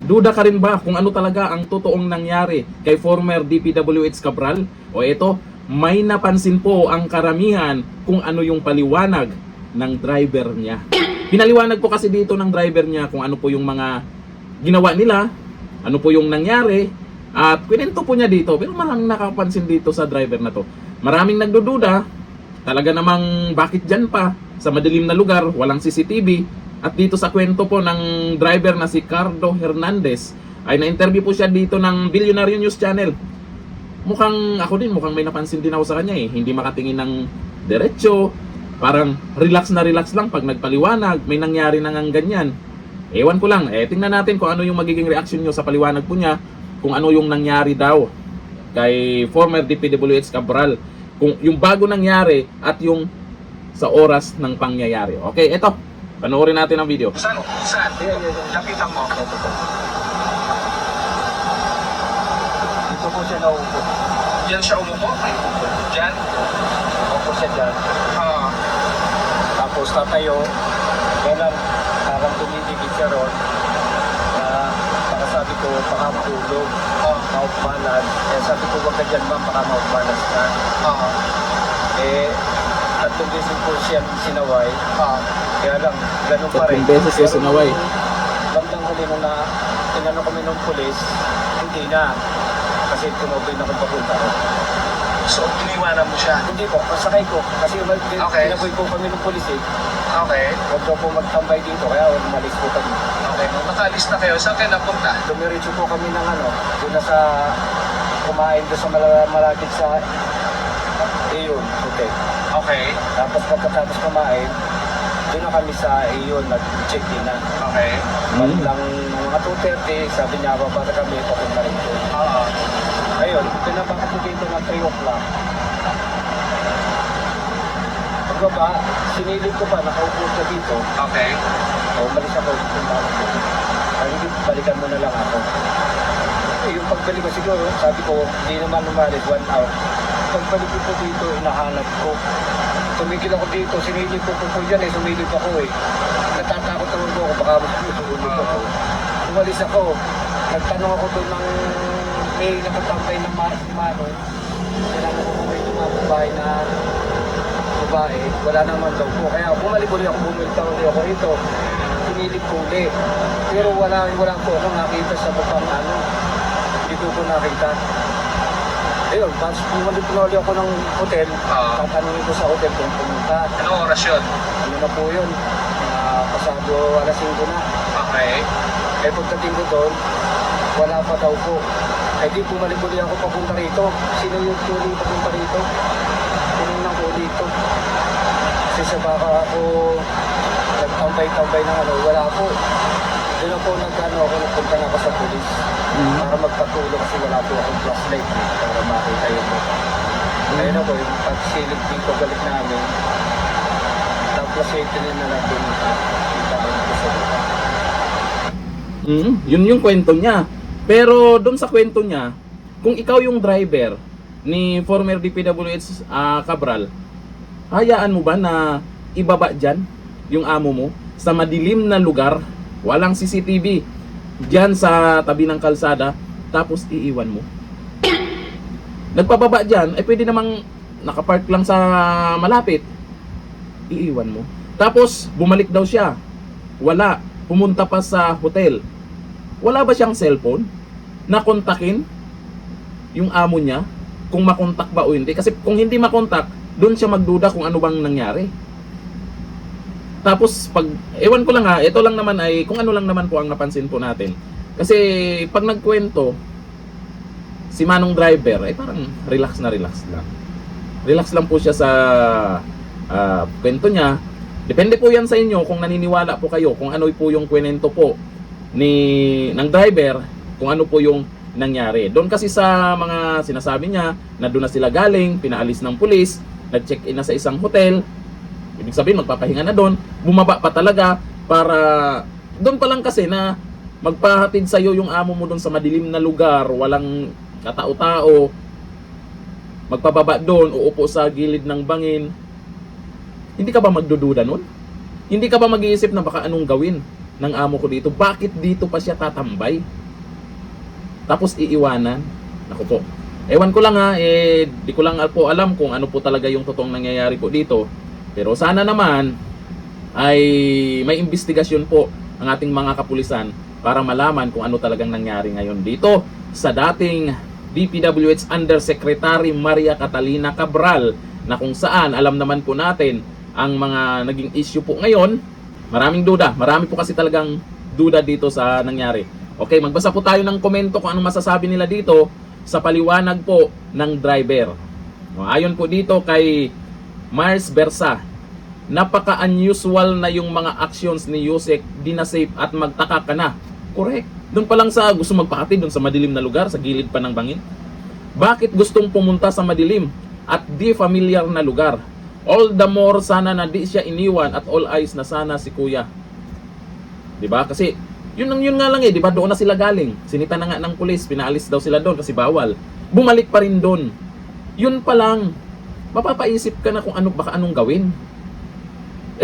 Duda ka rin ba kung ano talaga ang totoong nangyari kay former DPWH Cabral? O ito, may napansin po ang karamihan kung ano yung paliwanag ng driver niya. Pinaliwanag po kasi dito ng driver niya kung ano po yung mga ginawa nila, ano po yung nangyari, at kwento po niya dito. Pero maraming nakapansin dito sa driver na to. Maraming nagdududa, talaga namang bakit dyan pa sa madilim na lugar, walang CCTV. At dito sa kwento po ng driver na si Cardo Hernandez, ay na-interview po siya dito ng Billionaire News Channel. Mukhang may napansin din ako sa kanya eh. Hindi makatingin ng diretso, parang relax na relax lang pag nagpaliwanag, may nangyari na ngang ganyan. Ewan ko lang, tingnan natin kung ano yung magiging reaction nyo sa paliwanag po niya, kung ano yung nangyari daw kay former DPWH Cabral, kung yung bago nangyari at yung sa oras ng pangyayari. Okay, eto. Panoorin natin ang video. Saan? Lapitan mo. Dito po siya naupo. Yan siya umupo? Diyan? Naupo siya dyan. Ah, Tapos tatayo. Kailan parang tumitigil siya ron. Baka sabi ko, baka matulog. Maupmanan. Kaya sabi ko, wag ka dyan ma'am, baka maupmanan ka. Tatlong beses po siya sinaway. Kaya lang, ganun pa rin. Tatlong beses siya sinaway. Bandang huli nung tinanong kami ng pulis, hindi na. Kasi tumabay na kung papunta ron. so iniwanan mo siya? Hindi po, pasakay ko. Kasi Okay. tinaboy po kami ng pulis eh. Okay. Huwag daw po magtambay dito, kaya umalis po kami. Okay. Nung nakalis na kayo, saan kayo napunta? Dumiretso po kami ng doon na sa kumain doon sa malapit sa Iyon, hotel. Okay. Tapos pagkatapos kumain, doon na kami sa Iyon, nag-check-in na. Okay. Bandang mga 2:30, sabi niya, babata kami, papunta rin po. Ayun, pinabaka po dito na 3 o'clock. Pagbaba, sinilip ko pa, nakaupo siya dito. Okay. Umalis ako, punta ako. Sabi ko, balikan mo na lang ako. Yung pagbalik ko siguro, sabi ko, hindi naman umalis, 1 hour. Pagbalik ko dito, hinahanap ko. Tumigil ako dito, sinilip ko po dyan eh, sumilip ako eh. Natatakot naman po ako, baka masulit ako. Umalis ako, nagtanong ako doon ng may nakatambay na Mano. Kailangan ko kung may tumababae na babae, wala naman daw po. Kaya bumalik ulit ako rito. Sinilip ko ulit. Pero wala po ako nakita sa bukang hindi ko nakita. Ayun, tapos bumalik ulit ako ng hotel. Tatanungin ko sa hotel kung pumunta. Anong oras yun? Ano na po yun? Pasado alas 5 na. Okay. Eh pagdating ko doon, wala pa daw po. Eh di bumalik ulit ako papunta rito. Sino yung tuloy papunta rito? Tinignan ko dito. Kasi sa baka ako nagtambay-tambay ng wala po. Doon ako nagpunta na ako sa pulis. Para magpatulong kasi wala po akong flashlight para makita yun po. Ayun ako, yung pagsilip dito balik namin. Tapos flashlight na natin. Kita ko sa buka. Yun yung kwento niya. Pero doon sa kwento niya, kung ikaw yung driver ni former DPWH Cabral, hayaan mo ba na ibaba dyan yung amo mo sa madilim na lugar, walang CCTV, dyan sa tabi ng kalsada, tapos iiwan mo? Nagpababa dyan, pwede namang nakapark lang sa malapit, iiwan mo. Tapos bumalik daw siya, wala, pumunta pa sa hotel. Wala ba siyang cellphone na kontakin yung amo niya kung makontak ba o hindi? Kasi kung hindi makontak, doon siya magduda kung ano bang nangyari. Tapos ewan ko lang ito lang naman ay kung ano lang naman po ang napansin po natin. Kasi pag nagkwento si Manong driver ay parang relax na relax lang. Relax lang po siya sa kwento niya. Depende po yan sa inyo kung naniniwala po kayo kung ano po yung kwento po ng driver, kung ano po yung nangyari. Doon kasi sa mga sinasabi niya na doon na sila galing, pinaalis ng pulis, nag-check-in na sa isang hotel. Ibig sabihin magpapahinga na doon, bumaba pa talaga para doon pa lang kasi na magpahatid sa iyo yung amo mo doon sa madilim na lugar, walang katao-tao. Magpababa doon, uupo sa gilid ng bangin. Hindi ka ba magdududa noon? Hindi ka ba mag-iisip na baka anong gawin ng amo ko dito? Bakit dito pa siya tatambay? tapos iiwanan. Naku po. Ewan ko lang ha, di ko lang po alam kung ano po talaga yung totoong nangyayari po dito. Pero sana naman ay may investigasyon po ang ating mga kapulisan para malaman kung ano talagang nangyari ngayon dito sa dating DPWH Undersecretary Maria Catalina Cabral, na kung saan alam naman po natin ang mga naging issue po ngayon. Maraming duda, marami po kasi talagang duda dito sa nangyari. Okay, magbasa po tayo ng komento kung anong masasabi nila dito sa paliwanag po ng driver. Ayon po dito kay Mars Bersa, napaka-unusual na yung mga actions ni Yusek, di na safe at magtaka ka na. Correct. Doon pa lang sa gusto magpakati doon sa madilim na lugar, sa gilid pa ng bangin. Bakit gustong pumunta sa madilim at di familiar na lugar? All the more sana na di siya iniwan at all eyes na sana si kuya. 'Di ba? Kasi yun nga lang 'di ba? Doon na sila galing. Sinita na nga ng pulis, pinaalis daw sila doon kasi bawal. Bumalik pa rin doon. Yun pa lang. Mapapaisip ka na kung ano baka anong gawin.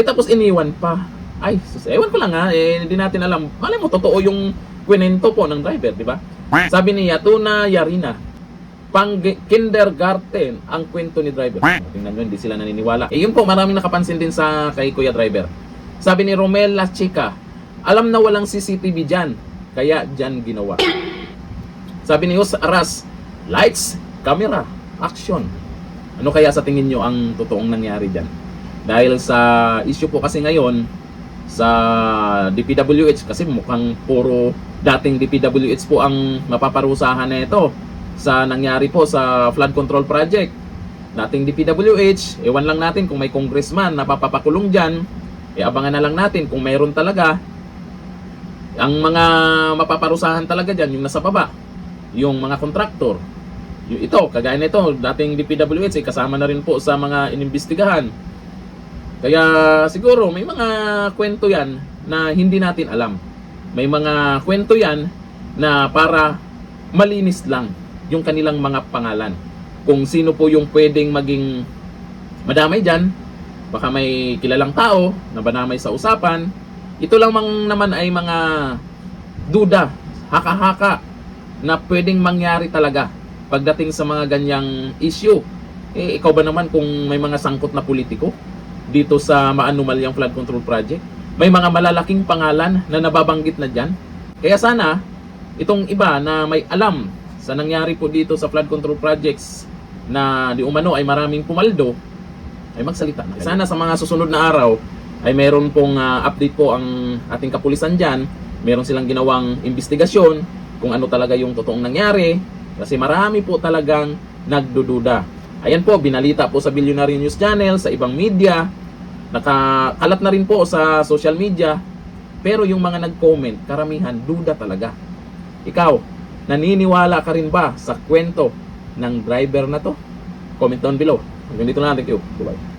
Tapos iniwan pa. Ay, ewan ko lang hindi natin alam. Malay mo totoo yung kwento po ng driver, 'di ba? Sabi niya, Tuna Yarina, pang kindergarten ang kwento ni driver. Tingnan nyo, hindi sila naniniwala. Yun po, maraming nakapansin din sa kay Kuya Driver. Sabi ni Romel La Chica, alam na walang CCTV dyan, kaya dyan ginawa. Sabi ni Jose Aras, lights, camera, action. Ano kaya sa tingin nyo ang totoong nangyari dyan? Dahil sa issue po kasi ngayon sa DPWH, kasi mukhang puro dating DPWH po ang mapaparusahan na ito sa nangyari po sa flood control project. Dating DPWH, ewan lang natin kung may congressman na papapakulong dyan, abangan na lang natin kung mayroon talaga. Ang mga mapaparusahan talaga dyan, yung nasa baba, yung mga kontraktor. Yung ito, kagaya nito, dating DPWH, kasama na rin po sa mga inimbestigahan. Kaya siguro may mga kwento yan na hindi natin alam. May mga kwento yan na para malinis lang yung kanilang mga pangalan. Kung sino po yung pwedeng maging madamay dyan, baka may kilalang tao na banamay sa usapan. Ito lang naman ay mga duda, haka-haka na pwedeng mangyari talaga pagdating sa mga ganyang issue. Ikaw ba naman kung may mga sangkot na politiko dito sa maanumalyang flood control project? May mga malalaking pangalan na nababanggit na dyan. Kaya sana, itong iba na may alam sa nangyari po dito sa flood control projects na di umano ay maraming pumaldo, ay magsalita na. Sana sa mga susunod na araw ay meron pong update po ang ating kapulisan dyan. Meron silang ginawang investigasyon kung ano talaga yung totoong nangyari, kasi marami po talagang nagdududa. Ayan po, binalita po sa Billionaire News Channel, sa ibang media, nakakalat na rin po sa social media, pero yung mga nag-comment, karamihan duda talaga. Ikaw, naniniwala ka rin ba sa kwento ng driver na to? Comment down below. Hanggang dito na lang. Thank you. Bye-bye.